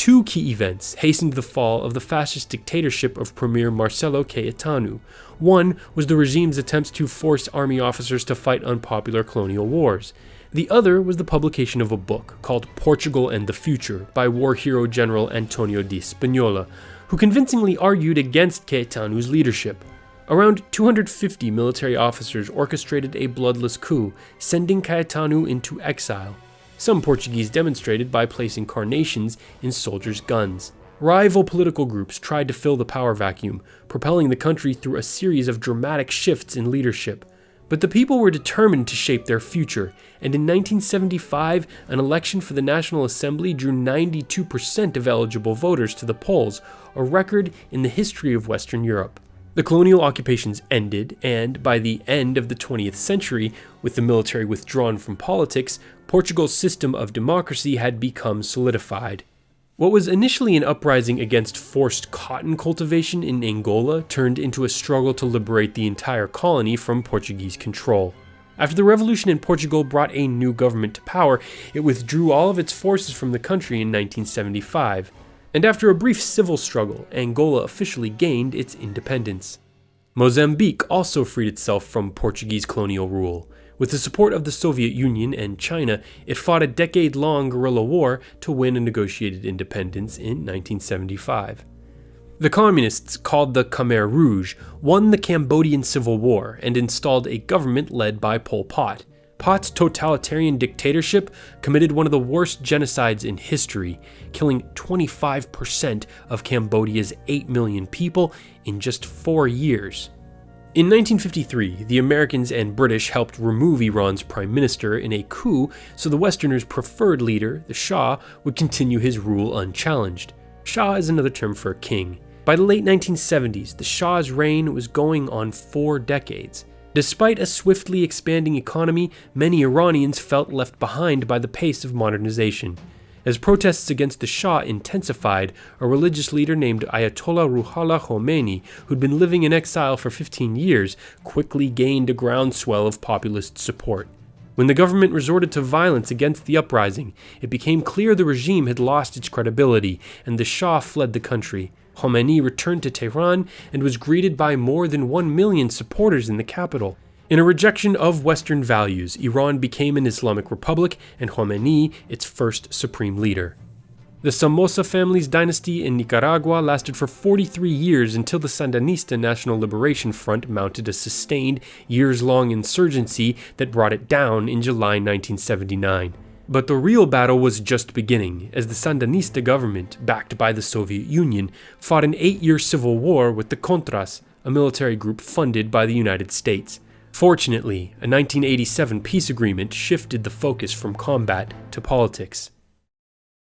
Two key events hastened the fall of the fascist dictatorship of Premier Marcelo Caetano. One was the regime's attempts to force army officers to fight unpopular colonial wars. The other was the publication of a book called Portugal and the Future by war hero General Antonio de Spagnola, who convincingly argued against Caetano's leadership. Around 250 military officers orchestrated a bloodless coup, sending Caetano into exile. Some Portuguese demonstrated by placing carnations in soldiers' guns. Rival political groups tried to fill the power vacuum, propelling the country through a series of dramatic shifts in leadership. But the people were determined to shape their future, and in 1975, an election for the National Assembly drew 92% of eligible voters to the polls, a record in the history of Western Europe. The colonial occupations ended, and by the end of the 20th century, with the military withdrawn from politics, Portugal's system of democracy had become solidified. What was initially an uprising against forced cotton cultivation in Angola turned into a struggle to liberate the entire colony from Portuguese control. After the revolution in Portugal brought a new government to power, it withdrew all of its forces from the country in 1975. And after a brief civil struggle, Angola officially gained its independence. Mozambique also freed itself from Portuguese colonial rule. With the support of the Soviet Union and China, it fought a decade-long guerrilla war to win a negotiated independence in 1975. The communists, called the Khmer Rouge, won the Cambodian Civil War and installed a government led by Pol Pot. Pot's totalitarian dictatorship committed one of the worst genocides in history, killing 25% of Cambodia's 8 million people in just 4 years. In 1953, the Americans and British helped remove Iran's prime minister in a coup so the Westerners' preferred leader, the Shah, would continue his rule unchallenged. Shah is another term for king. By the late 1970s, the Shah's reign was going on 4 decades. Despite a swiftly expanding economy, many Iranians felt left behind by the pace of modernization. As protests against the Shah intensified, a religious leader named Ayatollah Khomeini, who'd been living in exile for 15 years, quickly gained a groundswell of populist support. When the government resorted to violence against the uprising, it became clear the regime had lost its credibility, and the Shah fled the country. Khomeini returned to Tehran and was greeted by more than 1 million supporters in the capital. In a rejection of Western values, Iran became an Islamic Republic and Khomeini its first supreme leader. The Somoza family's dynasty in Nicaragua lasted for 43 years until the Sandinista National Liberation Front mounted a sustained, years-long insurgency that brought it down in July 1979. But the real battle was just beginning, as the Sandinista government, backed by the Soviet Union, fought an 8-year civil war with the Contras, a military group funded by the United States. Fortunately, a 1987 peace agreement shifted the focus from combat to politics.